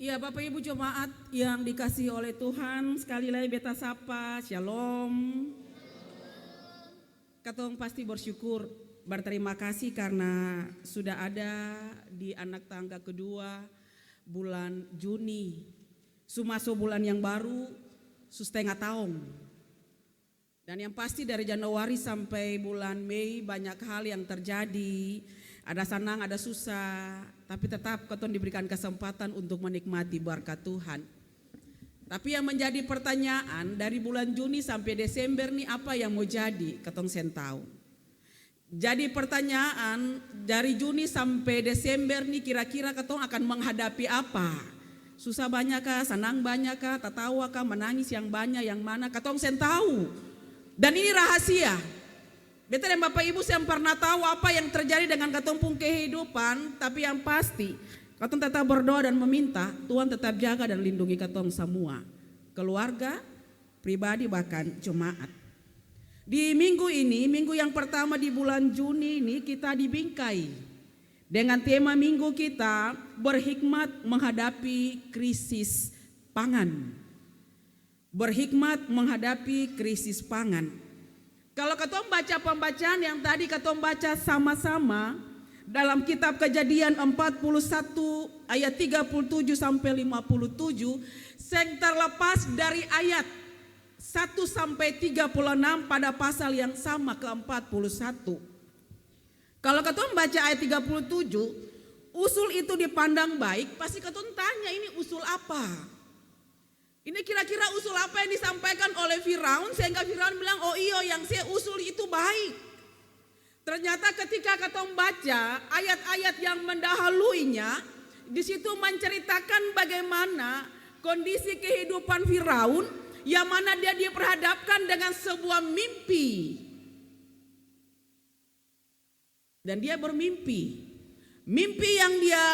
Ya Bapak Ibu jemaat yang dikasihi oleh Tuhan, sekali lagi beta sapa, shalom. Katong pasti bersyukur, berterima kasih karena sudah ada di anak tangga kedua bulan Juni. Sumasuk bulan yang baru, setengah tahun. Dan yang pasti dari Januari sampai bulan Mei banyak hal yang terjadi. Ada senang, ada susah, tapi tetap katong diberikan kesempatan untuk menikmati berkat Tuhan. Tapi yang menjadi pertanyaan dari bulan Juni sampai Desember nih apa yang mau jadi, katong sen tahu. Jadi pertanyaan dari Juni sampai Desember nih kira-kira katong akan menghadapi apa? Susah banyak kah, senang banyak kah, tertawa kah, menangis yang banyak, yang mana, katong sen tahu. Dan ini rahasia. Beta dan Bapak Ibu yang pernah tahu apa yang terjadi dengan katong pun kehidupan, tapi yang pasti katong tetap berdoa dan meminta Tuhan tetap jaga dan lindungi katong semua, keluarga, pribadi, bahkan jemaat. Di minggu ini, minggu yang pertama di bulan Juni ini kita dibingkai dengan tema minggu kita berhikmat menghadapi krisis pangan. Berhikmat menghadapi krisis pangan. Kalau katong baca pembacaan yang tadi katong baca sama-sama dalam kitab Kejadian 41 ayat 37 sampai 57, seng terlepas dari ayat 1 sampai 36 pada pasal yang sama ke-41. Kalau katong baca ayat 37, usul itu dipandang baik, pasti katong tanya ini usul apa? Ini kira-kira usul apa yang disampaikan oleh Firaun sehingga Firaun bilang, oh iyo yang saya usul itu baik. Ternyata ketika katong baca ayat-ayat yang mendahuluinya, di situ menceritakan bagaimana kondisi kehidupan Firaun yang mana dia diperhadapkan dengan sebuah mimpi. Dan dia bermimpi. Mimpi yang dia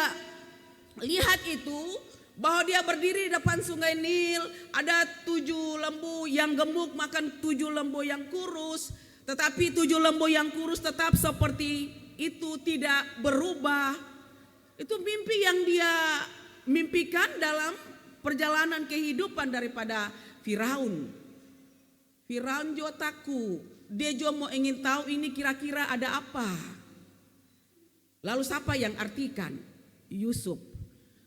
lihat itu bahwa dia berdiri di depan sungai Nil, ada 7 lembu yang gemuk makan 7 lembu yang kurus, tetapi 7 lembu yang kurus tetap seperti itu, tidak berubah. Itu mimpi yang dia mimpikan dalam perjalanan kehidupan daripada Firaun. Firaun juga takut, dia juga mau ingin tahu ini kira-kira ada apa. Lalu siapa yang artikan? Yusuf.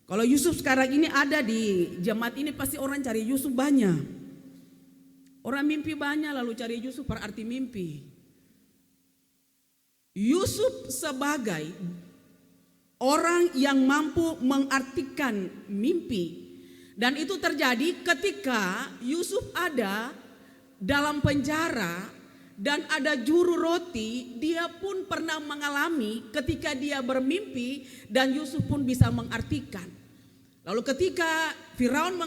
Kalau Yusuf sekarang ini ada di jemaat ini pasti orang cari Yusuf banyak. Orang mimpi banyak lalu cari Yusuf berarti mimpi. Yusuf sebagai orang yang mampu mengartikan mimpi. Dan itu terjadi ketika Yusuf ada dalam penjara dan ada juru roti, dia pun pernah mengalami ketika dia bermimpi dan Yusuf pun bisa mengartikan. Lalu ketika Firaun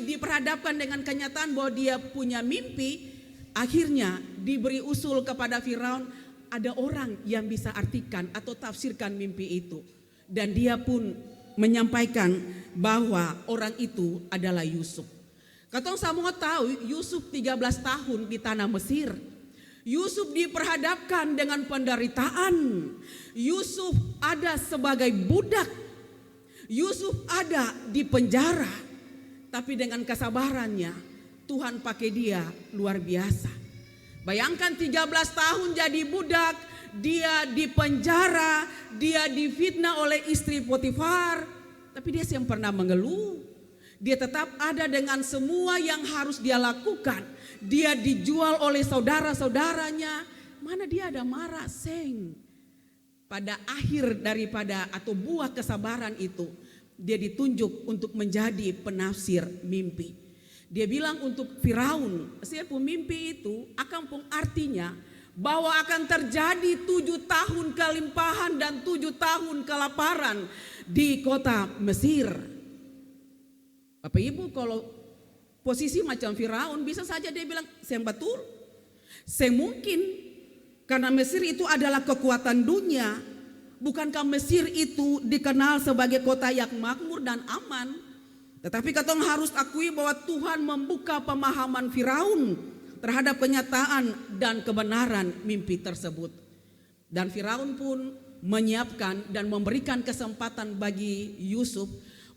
diperhadapkan dengan kenyataan bahwa dia punya mimpi, akhirnya diberi usul kepada Firaun, ada orang yang bisa artikan atau tafsirkan mimpi itu. Dan dia pun menyampaikan bahwa orang itu adalah Yusuf. Katong semua tahu Yusuf 13 tahun di tanah Mesir. Yusuf diperhadapkan dengan penderitaan. Yusuf ada sebagai budak. Yusuf ada di penjara, tapi dengan kesabarannya Tuhan pakai dia luar biasa. Bayangkan 13 tahun jadi budak, dia di penjara, dia difitnah oleh istri Potifar, tapi dia yang pernah mengeluh. Dia tetap ada dengan semua yang harus dia lakukan. Dia dijual oleh saudara-saudaranya, mana dia ada marah seng. Pada akhir daripada atau buah kesabaran itu, dia ditunjuk untuk menjadi penafsir mimpi. Dia bilang untuk Firaun, saya pun mimpi itu akan pun artinya bahwa akan terjadi 7 tahun kelimpahan dan 7 tahun kelaparan di kota Mesir. Bapak Ibu kalau posisi macam Firaun bisa saja dia bilang, saya betul, saya mungkin. Karena Mesir itu adalah kekuatan dunia. Bukankah Mesir itu dikenal sebagai kota yang makmur dan aman? Tetapi katong harus akui bahwa Tuhan membuka pemahaman Firaun terhadap kenyataan dan kebenaran mimpi tersebut. Dan Firaun pun menyiapkan dan memberikan kesempatan bagi Yusuf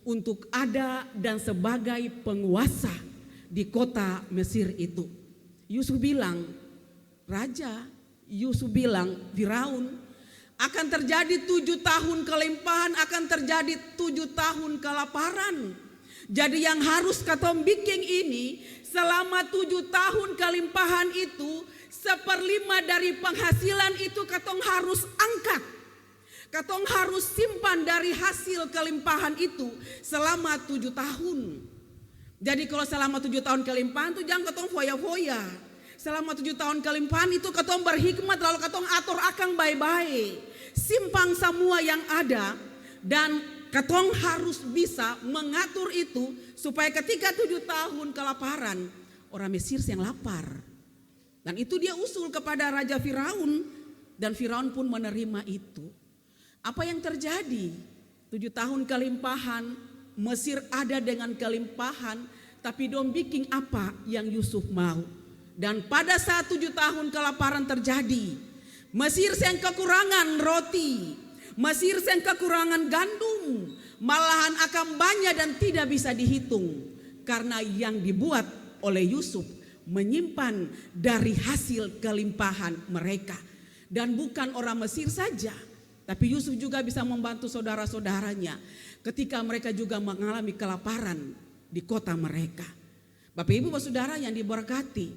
untuk ada dan sebagai penguasa di kota Mesir itu. Yusuf bilang, Raja Yusuf bilang, Firaun, akan terjadi 7 tahun kelimpahan, akan terjadi 7 tahun kelaparan. Jadi yang harus katong bikin ini, selama 7 tahun kelimpahan itu, 1/5 dari penghasilan itu katong harus angkat. Katong harus simpan dari hasil kelimpahan itu selama 7 tahun. Jadi kalau selama 7 tahun kelimpahan itu jangan katong foya-foya. Selama 7 tahun kelimpahan itu katong berhikmat, lalu katong atur akang baik-baik. Simpang semua yang ada, dan katong harus bisa mengatur itu supaya ketika 7 tahun kelaparan, orang Mesir yang lapar. Dan itu dia usul kepada Raja Firaun, dan Firaun pun menerima itu. Apa yang terjadi? 7 tahun kelimpahan, Mesir ada dengan kelimpahan, tapi dong bikin apa yang Yusuf mau. Dan pada saat 7 tahun kelaparan terjadi, Mesir yang kekurangan roti, Mesir yang kekurangan gandum, malahan akan banyak dan tidak bisa dihitung. Karena yang dibuat oleh Yusuf menyimpan dari hasil kelimpahan mereka. Dan bukan orang Mesir saja, tapi Yusuf juga bisa membantu saudara-saudaranya ketika mereka juga mengalami kelaparan di kota mereka. Bapak Ibu saudara yang diberkati,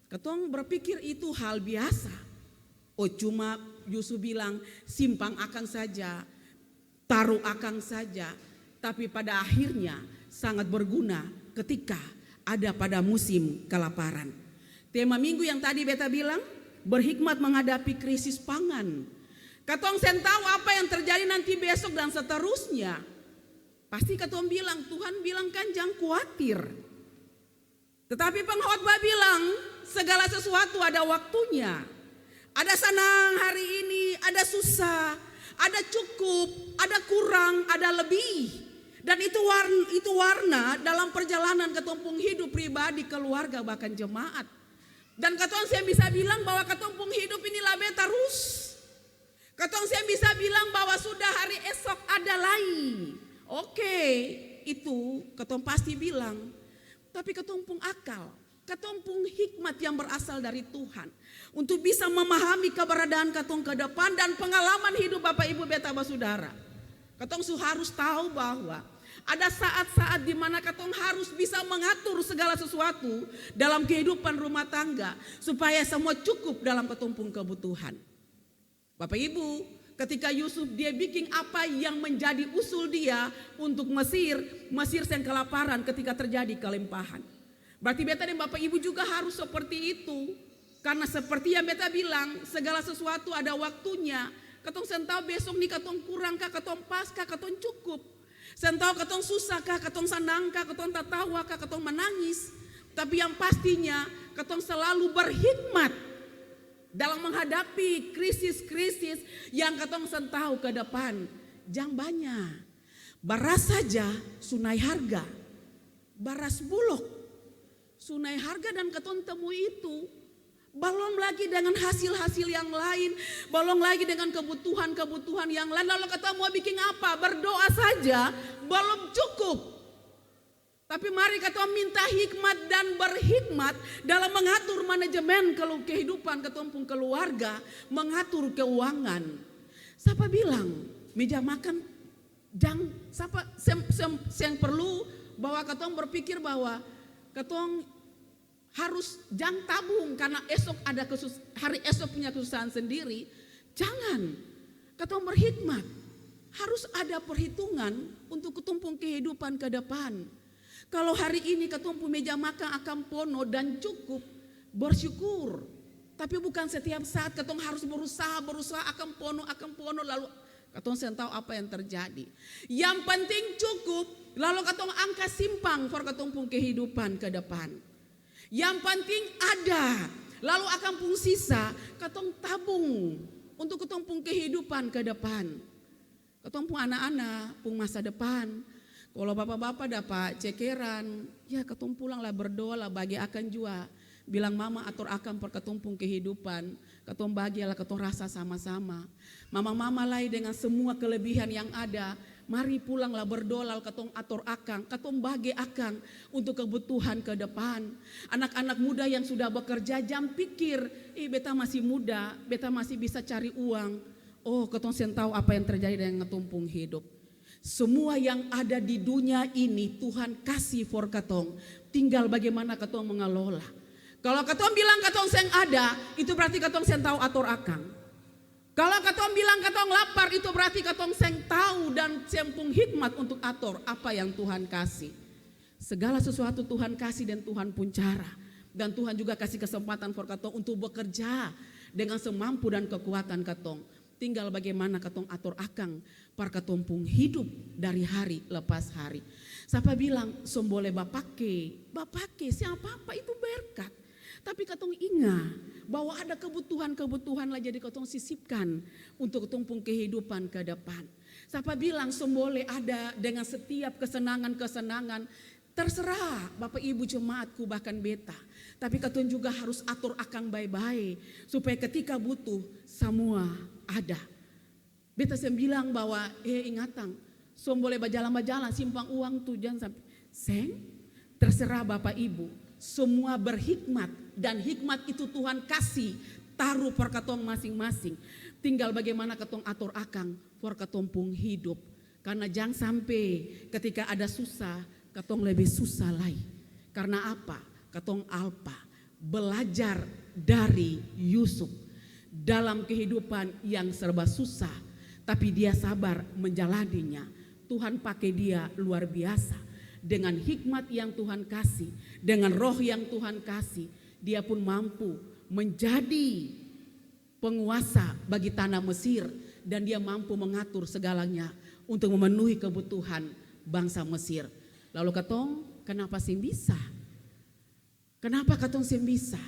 ketong berpikir itu hal biasa. Oh cuma Yusuf bilang simpang akan saja, taruh akan saja. Tapi pada akhirnya sangat berguna ketika ada pada musim kelaparan. Tema minggu yang tadi beta bilang, berhikmat menghadapi krisis pangan. Katong sen tahu apa yang terjadi nanti besok dan seterusnya. Pasti katong bilang, Tuhan bilang kan jangan khawatir. Tetapi pengkhotbah bilang segala sesuatu ada waktunya. Ada senang hari ini, ada susah, ada cukup, ada kurang, ada lebih. Dan itu warna dalam perjalanan ketumpung hidup pribadi, keluarga, bahkan jemaat. Dan katong saya bisa bilang bahwa ketumpung hidup inilah terus. Katong saya bisa bilang bahwa sudah hari esok ada lagi. Oke, itu ketong pasti bilang. Tapi ketumpung akal, ketumpung hikmat yang berasal dari Tuhan. Untuk bisa memahami keberadaan katong ke depan dan pengalaman hidup Bapak Ibu beta saudara. Katong harus tahu bahwa ada saat-saat di mana katong harus bisa mengatur segala sesuatu dalam kehidupan rumah tangga supaya semua cukup dalam ketumpung kebutuhan. Bapak Ibu, ketika Yusuf dia bikin apa yang menjadi usul dia untuk Mesir yang kelaparan ketika terjadi kelimpahan. Berarti beta dan Bapak Ibu juga harus seperti itu. Karena seperti yang beta bilang, segala sesuatu ada waktunya. Katong sentau besok nih katong kurang kah, katong pas kah, katong cukup. Sentau katong susah kah, katong senang kah, katong tertawa kah, katong menangis. Tapi yang pastinya katong selalu berhikmat dalam menghadapi krisis-krisis yang katong sentau ke depan. Jangan banyak. Beras saja sunai harga. Beras bulog sunai harga dan katong temui itu. Belum lagi dengan hasil-hasil yang lain, belum lagi dengan kebutuhan-kebutuhan yang lain. Lalu kata mau bikin apa? Berdoa saja belum cukup. Tapi mari kata minta hikmat dan berhikmat dalam mengatur manajemen kehidupan ketumpung keluarga, mengatur keuangan. Siapa bilang meja makan jangan yang perlu bahwa ketong berpikir bahwa ketong harus jangan tabung karena esok ada hari esok punya kesusahan sendiri. Jangan. Ketong berhikmat. Harus ada perhitungan untuk ketumpung kehidupan ke depan. Kalau hari ini ketumpung meja makan akan pono dan cukup, bersyukur. Tapi bukan setiap saat ketong harus berusaha akan pono lalu ketong sen tahu apa yang terjadi. Yang penting cukup, lalu ketong angka simpang for ketumpung kehidupan ke depan. Yang penting ada, lalu akan pun sisa, ketong tabung untuk ketong pun kehidupan ke depan. Ketong pun anak-anak, pun masa depan. Kalau bapak-bapak dapat cekeran, ya ketong pulanglah berdoa lah bagi akan jua. Bilang mama atur akan per ketong pun kehidupan, ketong bahagialah ketong rasa sama-sama. Mama-mama lah dengan semua kelebihan yang ada, Mari pulanglah berdolal katong atur akang, katong bagi akang untuk kebutuhan ke depan. Anak-anak muda yang sudah bekerja jam pikir, beta masih muda, beta masih bisa cari uang. Oh, katong sen tahu apa yang terjadi dengan tumpung hidup. Semua yang ada di dunia ini Tuhan kasih for katong. Tinggal bagaimana katong mengelola. Kalau katong bilang katong seng ada, itu berarti katong seng tahu atur akang. Kalau katong bilang katong lapar, itu berarti katong seng tahu dan sempung hikmat untuk atur apa yang Tuhan kasih. Segala sesuatu Tuhan kasih dan Tuhan pun cara. Dan Tuhan juga kasih kesempatan for katong untuk bekerja dengan semampu dan kekuatan katong. Tinggal bagaimana katong atur akang par katong pun hidup dari hari lepas hari. Siapa bilang boleh bapake siapa apa itu berkat. Tapi katong ingat bahwa ada kebutuhan lah jadi katong sisipkan untuk katong pun kehidupan ke depan. Siapa bilang boleh ada dengan setiap kesenangan. Terserah Bapak Ibu jemaatku bahkan beta. Tapi katong juga harus atur akang baik-baik supaya ketika butuh semua ada. Beta bilang bahwa ingatan, boleh berjalan-jalan simpang uang tuh jangan sampai. Terserah Bapak Ibu, semua berhikmat dan hikmat itu Tuhan kasih taruh per katong masing-masing. Tinggal bagaimana katong atur akang for katong pung hidup. Karena jangan sampai ketika ada susah, katong lebih susah lagi. Karena apa? Katong alpa belajar dari Yusuf dalam kehidupan yang serba susah, tapi dia sabar menjalaninya. Tuhan pakai dia luar biasa dengan hikmat yang Tuhan kasih, dengan roh yang Tuhan kasih, dia pun mampu menjadi penguasa bagi tanah Mesir dan dia mampu mengatur segalanya untuk memenuhi kebutuhan bangsa Mesir. Lalu katong, kenapa sih bisa? Kenapa katong sih bisa?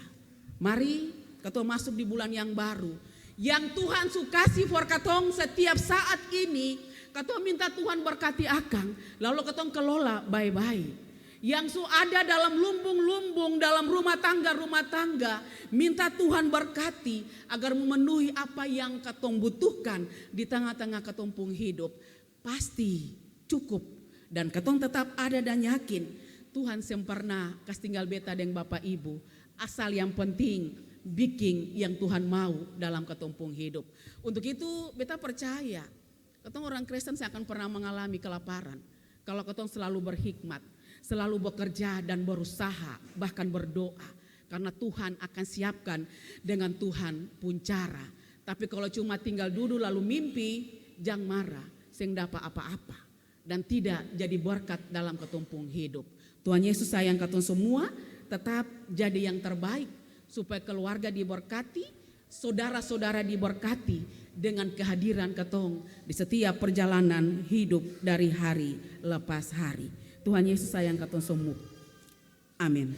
Mari katong masuk di bulan yang baru. Yang Tuhan sukasi for katong setiap saat ini, katong minta Tuhan berkati akang. Lalu katong kelola baik-baik. Yang ada dalam lumbung-lumbung, dalam rumah tangga, minta Tuhan berkati agar memenuhi apa yang katong butuhkan di tengah-tengah katong pung hidup. Pasti cukup dan katong tetap ada dan yakin Tuhan sempurna kas tinggal beta dengan Bapak Ibu. Asal yang penting bikin yang Tuhan mau dalam katong pung hidup. Untuk itu beta percaya katong orang Kristen saya akan pernah mengalami kelaparan. Kalau katong selalu berhikmat, selalu bekerja dan berusaha, bahkan berdoa. Karena Tuhan akan siapkan dengan Tuhan pun cara. Tapi kalau cuma tinggal duduk lalu mimpi, jangan marah, sing dapat apa-apa. Dan tidak jadi berkat dalam katong pung hidup. Tuhan Yesus sayang katong semua, tetap jadi yang terbaik. Supaya keluarga diberkati, saudara-saudara diberkati dengan kehadiran katong di setiap perjalanan hidup dari hari lepas hari. Tuhan Yesus sayang katong semua. Amin.